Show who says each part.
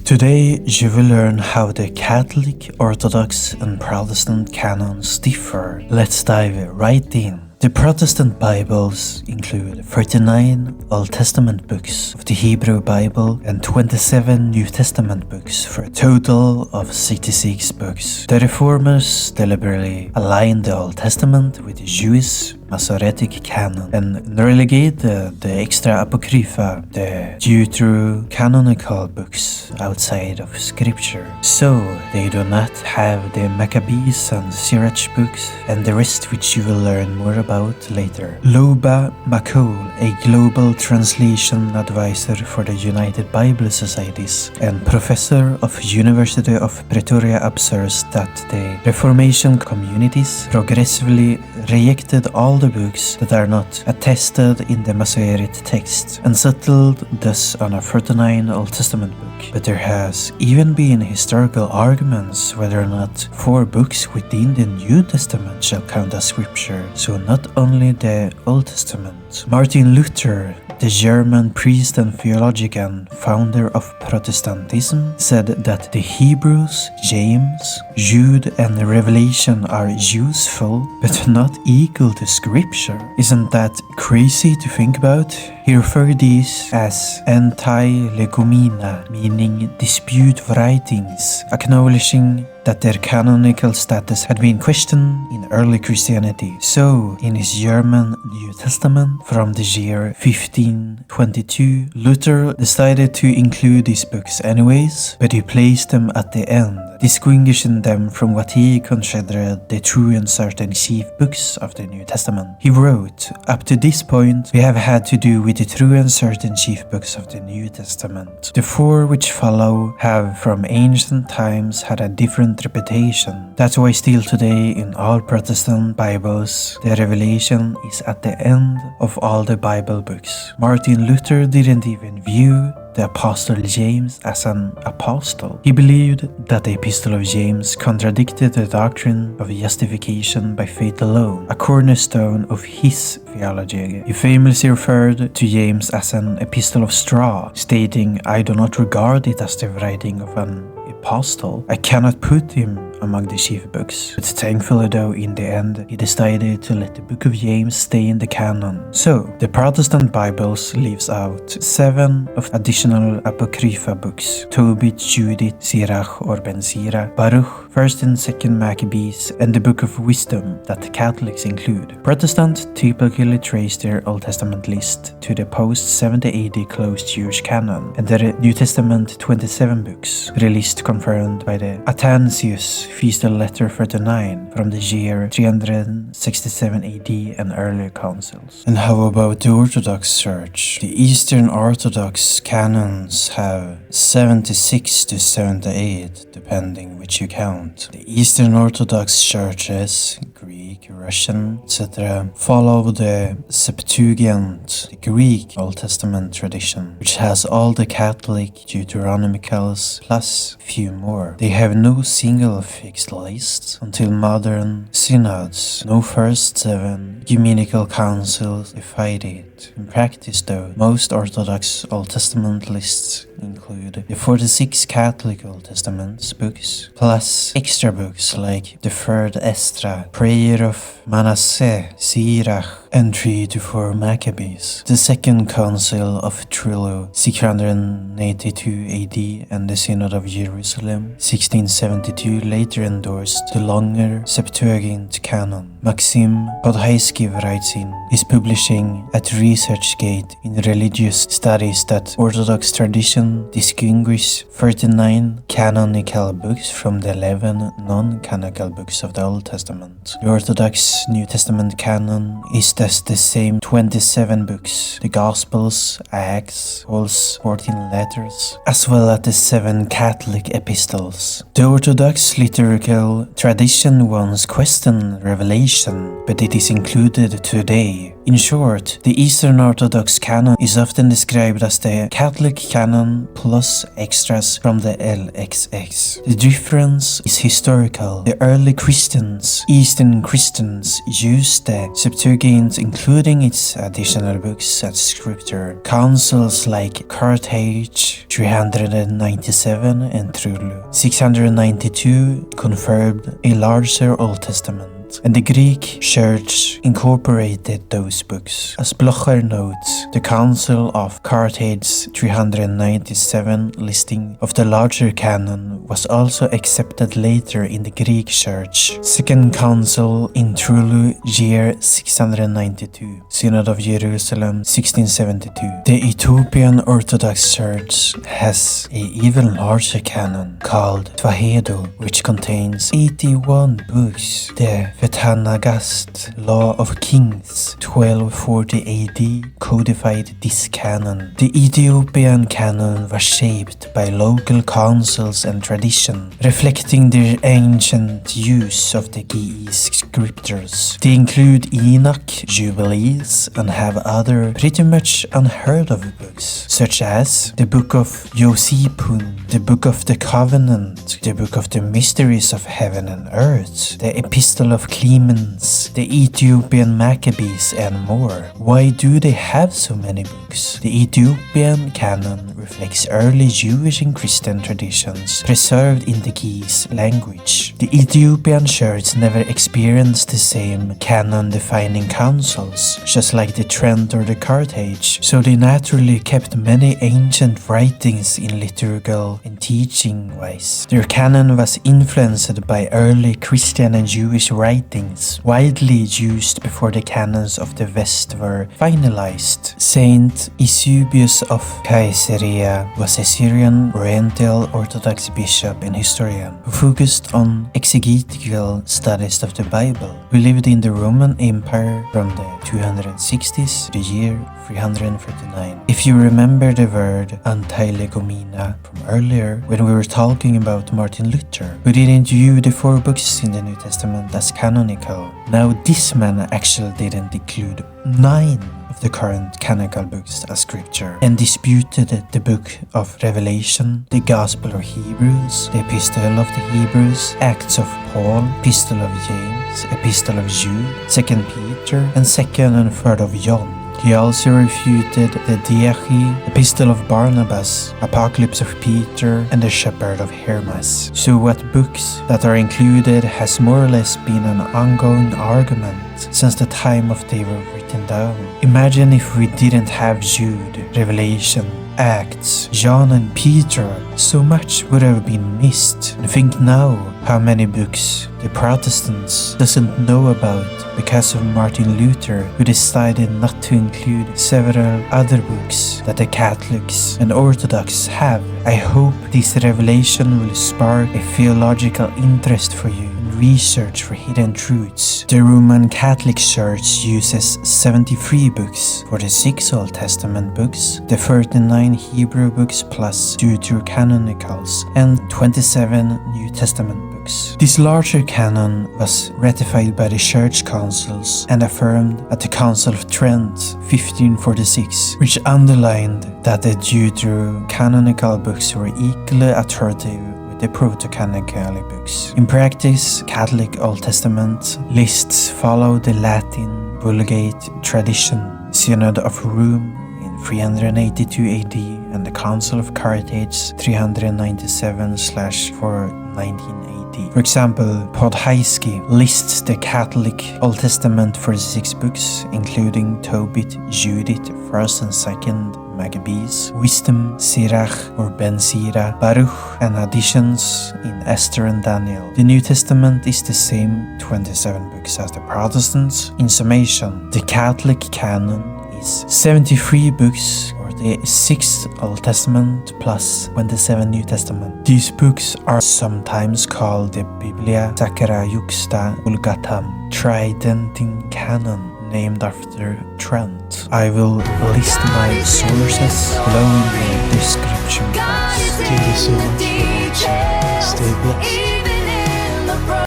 Speaker 1: Today you will learn how the Catholic, Orthodox and Protestant canons differ. Let's dive right in. The Protestant Bibles include 39 Old Testament books of the Hebrew Bible and 27 New Testament books for a total of 66 books. The Reformers deliberately aligned the Old Testament with the Jewish Masoretic canon and relegated the extra apocrypha, the Deuterocanonicals books, outside of scripture. So they do not have the Maccabees and Sirach books and the rest, which you will learn more about later. Loba McCall, a global translation advisor for the United Bible Societies and professor of University of Pretoria, observes that the Reformation communities progressively rejected all the books that are not attested in the Masoretic text and settled thus on a 39 Old Testament book. But there has even been historical arguments whether or not 4 books within the New Testament shall count as scripture, so not only the Old Testament. Martin Luther, the German priest and theologian, founder of Protestantism, said that the Hebrews, James, Jude and Revelation are useful but not equal to scripture. Isn't that crazy to think about? He referred these as anti-legomena, meaning dispute writings, acknowledging that their canonical status had been questioned in early Christianity. So, in his German New Testament from the year 1522, Luther decided to include these books anyways, but he placed them at the end, distinguishing them from what he considered the true and certain chief books of the New Testament. He wrote, "Up to this point, we have had to do with the true and certain chief books of the New Testament. The 4 which follow have from ancient times had a different reputation. That's why still today in all Protestant Bibles, the Revelation is at the end of all the Bible books." Martin Luther didn't even view the Apostle James as an apostle. He believed that the Epistle of James contradicted the doctrine of justification by faith alone, a cornerstone of his theology. He famously referred to James as an epistle of straw, stating, "I do not regard it as the writing of an apostle. I cannot put him among the chief books." But thankfully though, in the end, he decided to let the book of James stay in the canon. So, the Protestant Bibles leaves out 7 of additional apocrypha books: Tobit, Judith, Sirach or Ben Sira, Baruch, 1st and 2nd Maccabees, and the Book of Wisdom that Catholics include. Protestants typically trace their Old Testament list to the post-70 AD closed Jewish canon, and the New Testament 27 books, released confirmed by the Athanasius Feastal Letter 39 from the year 367 AD and earlier councils. And how about the Orthodox Church? The Eastern Orthodox Canons have 76 to 78, depending which you count. The Eastern Orthodox churches, Greek, Russian, etc., follow the Septuagint, the Greek Old Testament tradition, which has all the Catholic Deuterocanonicals plus few more. They have no single fixed list until modern synods. No first 7 ecumenical councils defied it. In practice though, most Orthodox Old Testament lists include the 46 Catholic Old Testament books, plus extra books like the 3rd Esdra, Prayer of Manasseh, Sirach, and 3 to 4 Maccabees. The Second Council of Trilo, 682 AD, and the Synod of Jerusalem, 1672, later endorsed the longer Septuagint canon. Maxim Podhayski writes in his publishing at ResearchGate in Religious Studies that Orthodox tradition distinguishes 39 canonical books from the 11 non-canonical books of the Old Testament. The Orthodox New Testament canon is thus the same 27 books, the Gospels, Acts, Paul's 14 letters, as well as the 7 Catholic epistles. The Orthodox liturgical tradition once questioned Revelation, but it is included today In short, the Eastern Orthodox canon is often described as the Catholic canon plus extras from the LXX. The difference is historical. The early Christians, Eastern Christians, used the Septuagint, including its additional books as scripture. Councils like Carthage 397 and Trullo 692 confirmed a larger Old Testament, and the Greek Church incorporated those books. As Blocher notes, the Council of Carthage 397 listing of the larger canon was also accepted later in the Greek Church. Second Council in Trullo year 692, Synod of Jerusalem 1672. The Ethiopian Orthodox Church has an even larger canon called Twahedo, which contains 81 books. The Vetanagast Law of Kings 1240 AD codified this canon. The Ethiopian canon was shaped by local councils and tradition, reflecting their ancient use of the Ge'ez scriptures. They include Enoch, Jubilees, and have other pretty much unheard of books, such as the Book of Yosipun, the Book of the Covenant, the Book of the Mysteries of Heaven and Earth, the Epistle of Clemens, the Ethiopian Maccabees, and more. Why do they have so many books? The Ethiopian canon reflects early Jewish and Christian traditions preserved in the Ge'ez language. The Ethiopian church never experienced the same canon-defining councils, just like the Trent or the Carthage, so they naturally kept many ancient writings in liturgical and teaching-wise. Their canon was influenced by early Christian and Jewish writings, widely used before the canons of the West were finalized. Saint Esubious of Caesarea was a Syrian Oriental Orthodox bishop and historian who focused on exegetical studies of the Bible, who lived in the Roman Empire from the 260s to the year 339. If you remember the word antilegomena from earlier when we were talking about Martin Luther, who didn't view the 4 books in the New Testament as canonical. Now this man actually didn't include 9 of the current canonical books as scripture, and disputed the book of Revelation, the Gospel of Hebrews, the Epistle of the Hebrews, Acts of Paul, Epistle of James, Epistle of Jude, 2 Peter, and 2nd and 3rd of John. He also refuted the Diachi, Epistle of Barnabas, Apocalypse of Peter, and the Shepherd of Hermas. So what books that are included has more or less been an ongoing argument since the time of they were written down. Imagine if we didn't have Jude, Revelation, Acts, John and Peter, so much would have been missed. And think now how many books the Protestants doesn't know about because of Martin Luther, who decided not to include several other books that the Catholics and Orthodox have. I hope this revelation will spark a theological interest for you and research for hidden truths. The Roman Catholic Church uses 73 books for the 6 Old Testament books, the 39 Hebrew books plus Deuterocanonicals, and 27 New Testament books. This larger canon was ratified by the church councils and affirmed at the Council of Trent 1546, which underlined that the Deuterocanonical books were equally authoritative with the Protestantical books. In practice, Catholic Old Testament lists follow the Latin Vulgate tradition. Synod of Rome in 382 AD and the Council of Carthage 397/419 AD. For example, Podhaiski lists the Catholic Old Testament 46 books, including Tobit, Judith, 1st and 2nd Maccabees, Wisdom, Sirach or Ben Sira, Baruch, and additions in Esther and Daniel. The New Testament is the same 27 books as the Protestants. In summation, the Catholic canon is 73 books, or the 6th Old Testament plus 27 New Testament. These books are sometimes called the Biblia Sacra Juxta Vulgatam, Tridenting Canon, named after Trent. I will list my sources below in the description box.
Speaker 2: Thank you so much for watching. Stay blessed.